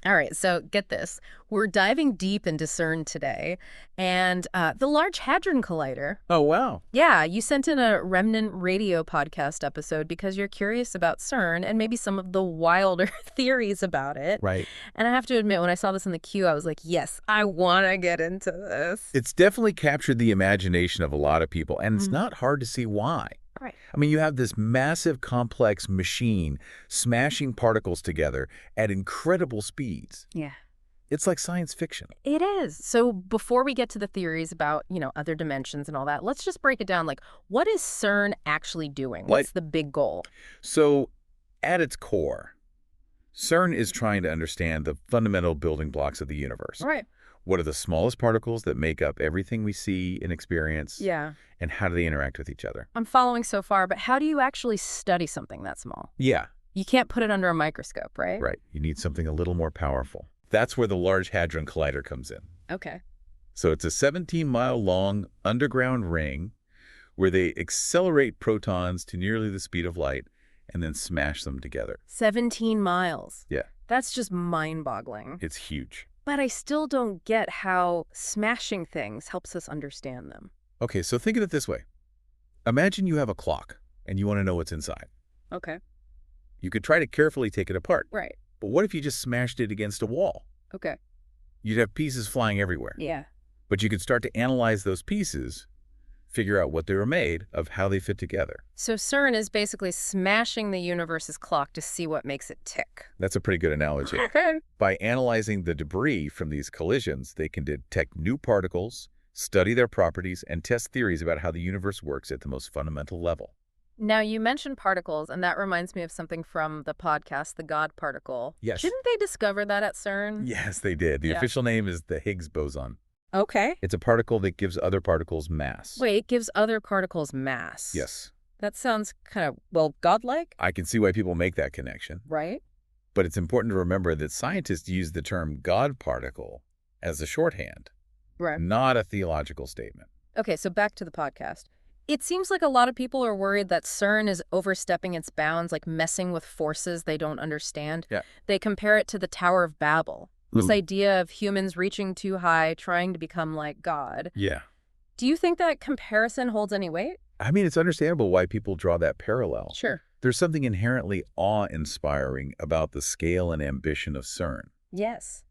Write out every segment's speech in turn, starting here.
All right, so get this. We're diving deep into CERN today, and the Large Hadron Collider. Oh, wow. Yeah, you sent in a Remnant Radio podcast episode because you're curious about CERN and maybe some of the wilder theories about it. Right. And I have to admit, when I saw this in the queue, I was like, yes, I want to get into this. It's definitely captured the imagination of a lot of people, and it's not hard to see why. Right. I mean, you have this massive, complex machine smashing particles together at incredible speeds. Yeah. It's like science fiction. It is. So before we get to the theories about, other dimensions and all that, let's just break it down. Like, what is CERN actually doing? What's the big goal? So, at its core, CERN is trying to understand the fundamental building blocks of the universe. Right. What are the smallest particles that make up everything we see and experience? Yeah. And how do they interact with each other? I'm following so far, but how do you actually study something that small? Yeah. You can't put it under a microscope, right? Right. You need something a little more powerful. That's where the Large Hadron Collider comes in. Okay. So it's a 17-mile-long underground ring where they accelerate protons to nearly the speed of light and then smash them together. 17 miles. Yeah. That's just mind-boggling. It's huge. But I still don't get how smashing things helps us understand them. Okay, so think of it this way. Imagine you have a clock and you want to know what's inside. Okay. You could try to carefully take it apart. Right. But what if you just smashed it against a wall? Okay. You'd have pieces flying everywhere. Yeah. But you could start to analyze those pieces, figure out what they were made of, how they fit together. So CERN is basically smashing the universe's clock to see what makes it tick. That's a pretty good analogy. Okay. By analyzing the debris from these collisions, they can detect new particles, study their properties, and test theories about how the universe works at the most fundamental level. Now, you mentioned particles, and that reminds me of something from the podcast, The God Particle. Yes. Didn't they discover that at CERN? Yes, they did. The official name is the Higgs boson. Okay. It's a particle that gives other particles mass. Wait, it gives other particles mass. Yes. That sounds kind of, godlike. I can see why people make that connection. Right. But it's important to remember that scientists use the term God particle as a shorthand, Right. not a theological statement. Okay, so back to the podcast. It seems like a lot of people are worried that CERN is overstepping its bounds, like messing with forces they don't understand. Yeah. They compare it to the Tower of Babel, this idea of humans reaching too high, trying to become like God. Yeah. Do you think that comparison holds any weight? I mean, it's understandable why people draw that parallel. Sure. There's something inherently awe-inspiring about the scale and ambition of CERN. Yes.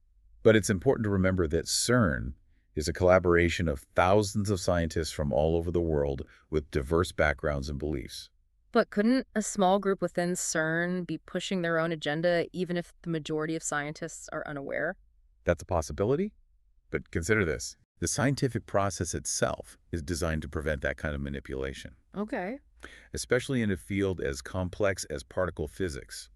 But it's important to remember that CERN is a collaboration of thousands of scientists from all over the world with diverse backgrounds and beliefs. But couldn't a small group within CERN be pushing their own agenda even if the majority of scientists are unaware? That's a possibility. But consider this. The scientific process itself is designed to prevent that kind of manipulation, Okay. especially in a field as complex as particle physics.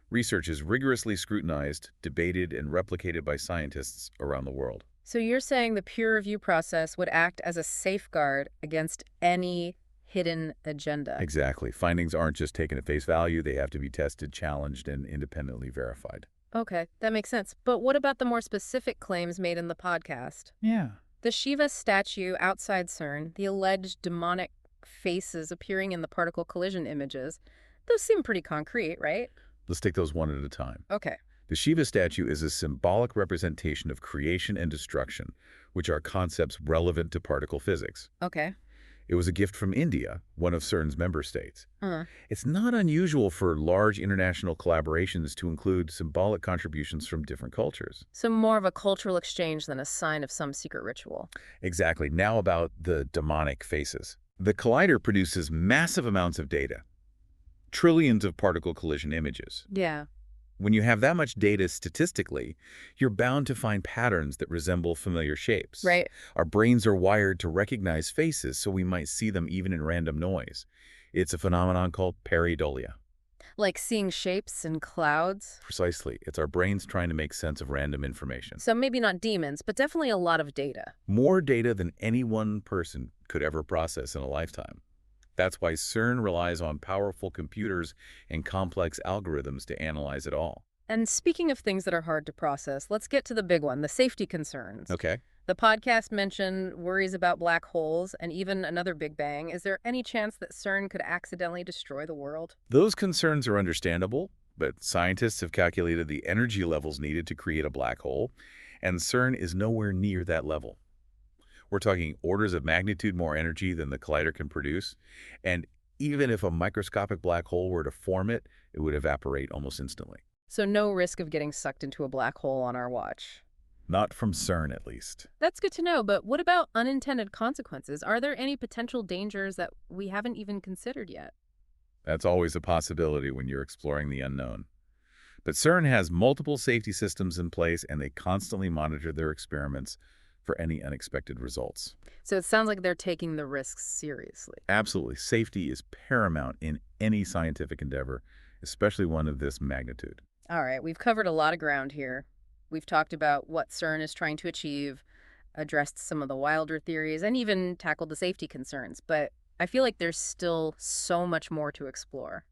Research is rigorously scrutinized, debated, and replicated by scientists around the world. So you're saying the peer review process would act as a safeguard against any hidden agenda? Exactly. Findings aren't just taken at face value. They have to be tested, challenged, and independently verified. Okay, that makes sense. But what about the more specific claims made in the podcast? Yeah. The Shiva statue outside CERN, the alleged demonic faces appearing in the particle collision images, those seem pretty concrete, right? Let's take those one at a time. Okay. The Shiva statue is a symbolic representation of creation and destruction, which are concepts relevant to particle physics. Okay. It was a gift from India, one of CERN's member states. Uh, It's not unusual for large international collaborations to include symbolic contributions from different cultures. so more of a cultural exchange than a sign of some secret ritual. Exactly. Now about the demonic faces. The collider produces massive amounts of data, trillions of particle collision images. Yeah. When you have that much data statistically, you're bound to find patterns that resemble familiar shapes. Right. Our brains are wired to recognize faces, so we might see them even in random noise. It's a phenomenon called pareidolia. Like seeing shapes in clouds. Precisely. It's our brains trying to make sense of random information. So maybe not demons, but definitely a lot of data. More data than any one person could ever process in a lifetime. That's why CERN relies on powerful computers and complex algorithms to analyze it all. And speaking of things that are hard to process, let's get to the big one, the safety concerns. Okay. The podcast mentioned worries about black holes and even another Big Bang. Is there any chance that CERN could accidentally destroy the world? Those concerns are understandable, but scientists have calculated the energy levels needed to create a black hole, and CERN is nowhere near that level. We're talking orders of magnitude more energy than the collider can produce, and even if a microscopic black hole were to form it, it would evaporate almost instantly. So no risk of getting sucked into a black hole on our watch. Not from CERN, at least. That's good to know, but what about unintended consequences? Are there any potential dangers that we haven't even considered yet? That's always a possibility when you're exploring the unknown. But CERN has multiple safety systems in place, and they constantly monitor their experiments for any unexpected results. So it sounds like they're taking the risks seriously. Absolutely. Safety is paramount in any scientific endeavor, especially one of this magnitude. All right, we've covered a lot of ground here. We've talked about what CERN is trying to achieve, addressed some of the wilder theories, and even tackled the safety concerns. But I feel like there's still so much more to explore.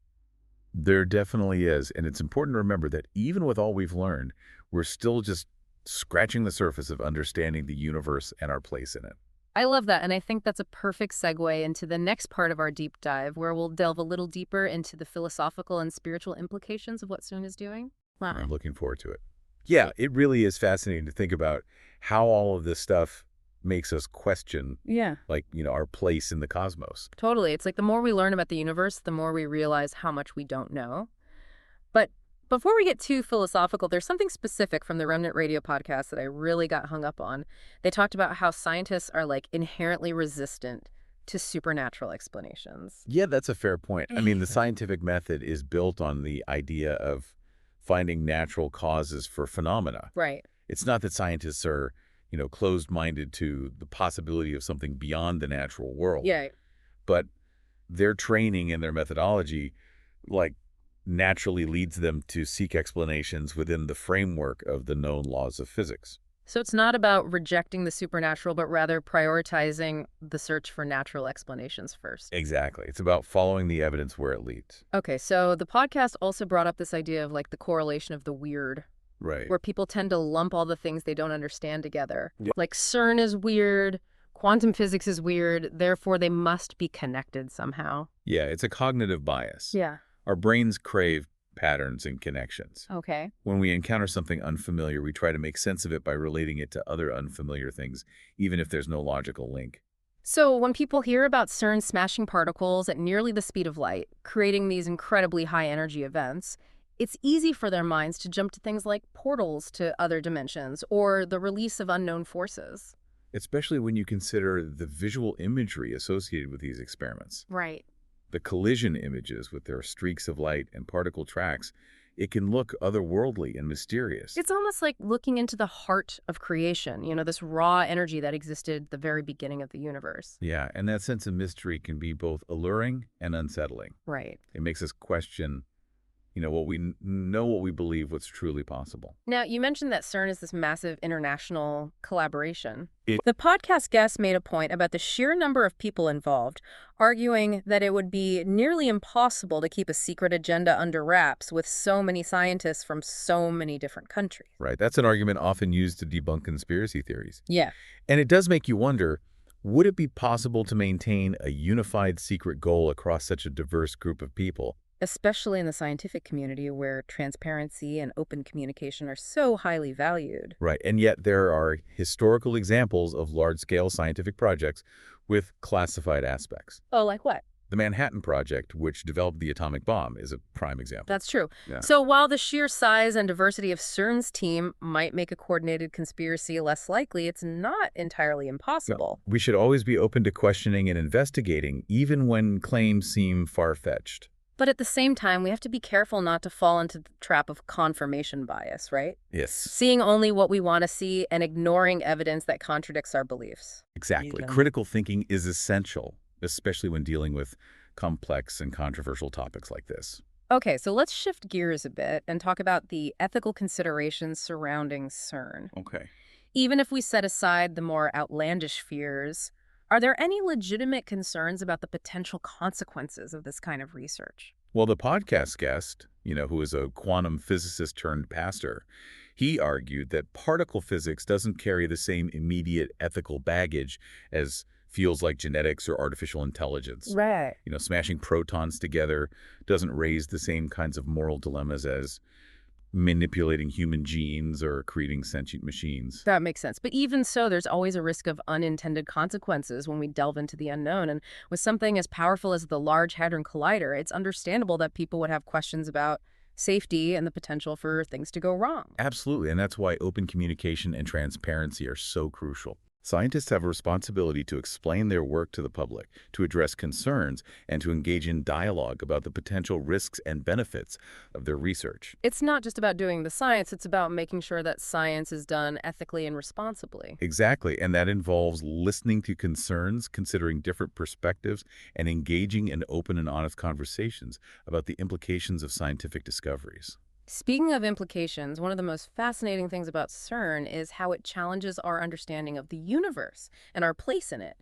There definitely is, and it's important to remember that even with all we've learned, we're still just scratching the surface of understanding the universe and our place in it. I love that, and I think that's a perfect segue into the next part of our deep dive, where we'll delve a little deeper into the philosophical and spiritual implications of what CERN is doing. Wow. I'm looking forward to it. Yeah, it really is fascinating to think about how all of this stuff makes us question, Yeah. our place in the cosmos. Totally. It's like the more we learn about the universe, the more we realize how much we don't know. But before we get too philosophical, there's something specific from the Remnant Radio podcast that I really got hung up on. They talked about how scientists are inherently resistant to supernatural explanations. Yeah, that's a fair point. I mean, the scientific method is built on the idea of finding natural causes for phenomena. Right. It's not that scientists are, closed-minded to the possibility of something beyond the natural world. Yeah. But their training and their methodology, naturally leads them to seek explanations within the framework of the known laws of physics. So it's not about rejecting the supernatural, but rather prioritizing the search for natural explanations first. Exactly. It's about following the evidence where it leads. Okay, so the podcast also brought up this idea of the correlation of the weird, Right. where people tend to lump all the things they don't understand together. Yeah. Like CERN is weird, quantum physics is weird, therefore they must be connected somehow. Yeah, it's a cognitive bias. Yeah. Our brains crave patterns and connections. Okay. When we encounter something unfamiliar, we try to make sense of it by relating it to other unfamiliar things, even if there's no logical link. So when people hear about CERN smashing particles at nearly the speed of light, creating these incredibly high-energy events, it's easy for their minds to jump to things like portals to other dimensions or the release of unknown forces. Especially when you consider the visual imagery associated with these experiments. Right. The collision images with their streaks of light and particle tracks, it can look otherworldly and mysterious. It's almost like looking into the heart of creation, this raw energy that existed at the very beginning of the universe. Yeah, and that sense of mystery can be both alluring and unsettling. Right. It makes us question, what we believe what's truly possible. Now, you mentioned that CERN is this massive international collaboration. It- The podcast guest made a point about the sheer number of people involved, arguing that it would be nearly impossible to keep a secret agenda under wraps with so many scientists from so many different countries. Right, that's an argument often used to debunk conspiracy theories. Yeah. And it does make you wonder, would it be possible to maintain a unified secret goal across such a diverse group of people? Especially in the scientific community where transparency and open communication are so highly valued. Right, and yet there are historical examples of large-scale scientific projects with classified aspects. Oh, like what? The Manhattan Project, which developed the atomic bomb, is a prime example. That's true. Yeah. So while the sheer size and diversity of CERN's team might make a coordinated conspiracy less likely, it's not entirely impossible. We should always be open to questioning and investigating, even when claims seem far-fetched. But at the same time, we have to be careful not to fall into the trap of confirmation bias, right? Yes. Seeing only what we want to see and ignoring evidence that contradicts our beliefs. Exactly. Critical thinking is essential, especially when dealing with complex and controversial topics like this. Okay, so let's shift gears a bit and talk about the ethical considerations surrounding CERN. Okay. Even if we set aside the more outlandish fears, are there any legitimate concerns about the potential consequences of this kind of research? Well, the podcast guest, who is a quantum physicist turned pastor, he argued that particle physics doesn't carry the same immediate ethical baggage as fields like genetics or artificial intelligence. Right. Smashing protons together doesn't raise the same kinds of moral dilemmas as manipulating human genes or creating sentient machines. That makes sense. But even so, there's always a risk of unintended consequences when we delve into the unknown. And with something as powerful as the Large Hadron Collider, it's understandable that people would have questions about safety and the potential for things to go wrong. Absolutely, and that's why open communication and transparency are so crucial. Scientists have a responsibility to explain their work to the public, to address concerns, and to engage in dialogue about the potential risks and benefits of their research. It's not just about doing the science, it's about making sure that science is done ethically and responsibly. Exactly, and that involves listening to concerns, considering different perspectives, and engaging in open and honest conversations about the implications of scientific discoveries. Speaking of implications, one of the most fascinating things about CERN is how it challenges our understanding of the universe and our place in it.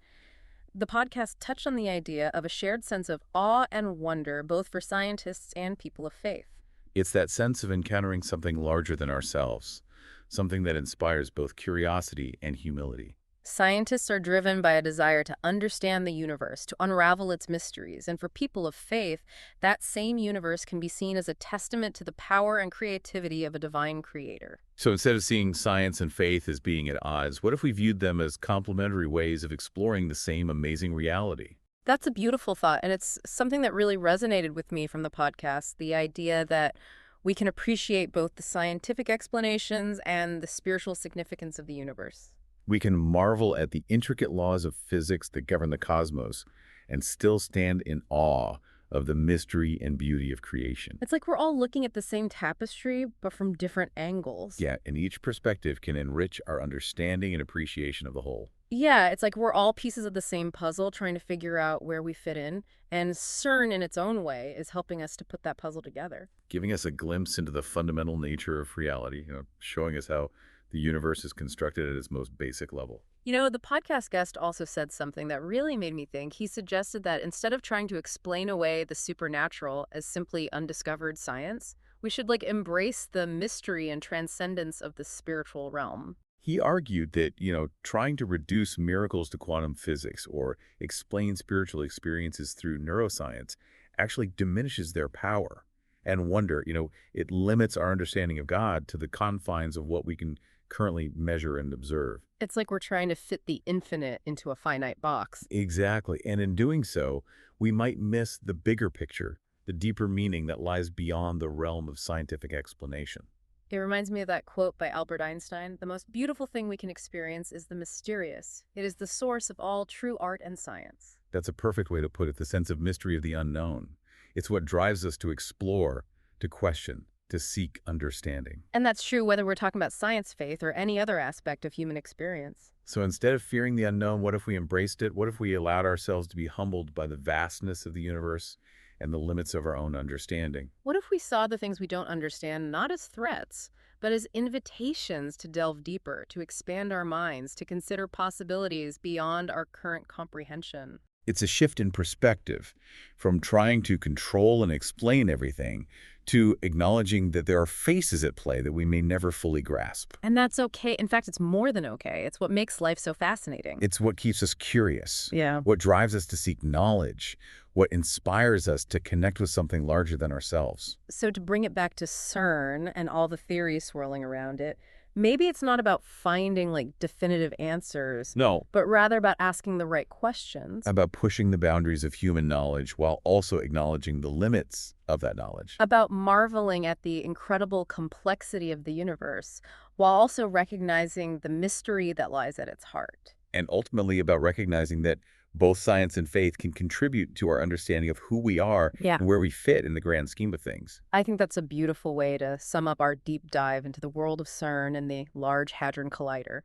The podcast touched on the idea of a shared sense of awe and wonder, both for scientists and people of faith. It's that sense of encountering something larger than ourselves, something that inspires both curiosity and humility. Scientists are driven by a desire to understand the universe, to unravel its mysteries, and for people of faith, that same universe can be seen as a testament to the power and creativity of a divine creator. So instead of seeing science and faith as being at odds, what if we viewed them as complementary ways of exploring the same amazing reality? That's a beautiful thought, and it's something that really resonated with me from the podcast, the idea that we can appreciate both the scientific explanations and the spiritual significance of the universe. We can marvel at the intricate laws of physics that govern the cosmos and still stand in awe of the mystery and beauty of creation. It's like we're all looking at the same tapestry, but from different angles. Yeah, and each perspective can enrich our understanding and appreciation of the whole. Yeah, it's like we're all pieces of the same puzzle trying to figure out where we fit in, and CERN in its own way is helping us to put that puzzle together. Giving us a glimpse into the fundamental nature of reality, showing us how the universe is constructed at its most basic level. The podcast guest also said something that really made me think. He suggested that instead of trying to explain away the supernatural as simply undiscovered science, we should embrace the mystery and transcendence of the spiritual realm. He argued that, trying to reduce miracles to quantum physics or explain spiritual experiences through neuroscience actually diminishes their power and wonder. It limits our understanding of God to the confines of what we can currently measure and observe. It's like we're trying to fit the infinite into a finite box. Exactly. And in doing so, we might miss the bigger picture, the deeper meaning that lies beyond the realm of scientific explanation. It reminds me of that quote by Albert Einstein: "The most beautiful thing we can experience is the mysterious. It is the source of all true art and science." That's a perfect way to put it, the sense of mystery of the unknown. It's what drives us to explore, to question, to seek understanding. And that's true whether we're talking about science, faith, or any other aspect of human experience. So instead of fearing the unknown, what if we embraced it? What if we allowed ourselves to be humbled by the vastness of the universe and the limits of our own understanding? What if we saw the things we don't understand not as threats, but as invitations to delve deeper, to expand our minds, to consider possibilities beyond our current comprehension? It's a shift in perspective from trying to control and explain everything to acknowledging that there are faces at play that we may never fully grasp. And that's okay. In fact, it's more than okay. It's what makes life so fascinating. It's what keeps us curious, Yeah. what drives us to seek knowledge, what inspires us to connect with something larger than ourselves. So to bring it back to CERN and all the theories swirling around it, maybe it's not about finding definitive answers, No, but rather about asking the right questions, about pushing the boundaries of human knowledge while also acknowledging the limits of that knowledge. about marveling at the incredible complexity of the universe, while also recognizing the mystery that lies at its heart. And ultimately about recognizing that both science and faith can contribute to our understanding of who we are Yeah. and where we fit in the grand scheme of things. I think that's a beautiful way to sum up our deep dive into the world of CERN and the Large Hadron Collider.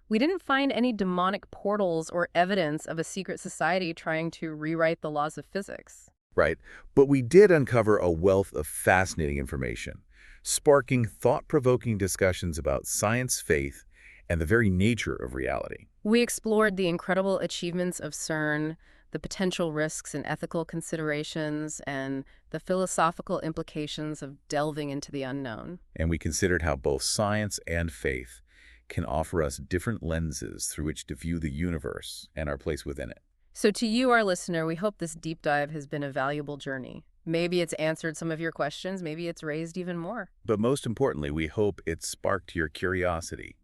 We didn't find any demonic portals or evidence of a secret society trying to rewrite the laws of physics. Right. But we did uncover a wealth of fascinating information, sparking thought-provoking discussions about science, faith, and the very nature of reality. We explored the incredible achievements of CERN, the potential risks and ethical considerations, and the philosophical implications of delving into the unknown. And we considered how both science and faith can offer us different lenses through which to view the universe and our place within it. So to you, our listener, we hope this deep dive has been a valuable journey. Maybe it's answered some of your questions, maybe it's raised even more. But most importantly, we hope it sparked your curiosity,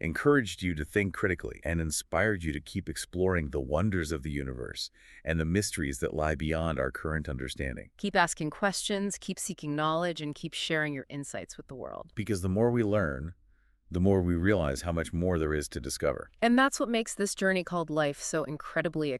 encouraged you to think critically, and inspired you to keep exploring the wonders of the universe and the mysteries that lie beyond our current understanding. Keep asking questions, keep seeking knowledge, and keep sharing your insights with the world. Because the more we learn, the more we realize how much more there is to discover. And that's what makes this journey called life so incredibly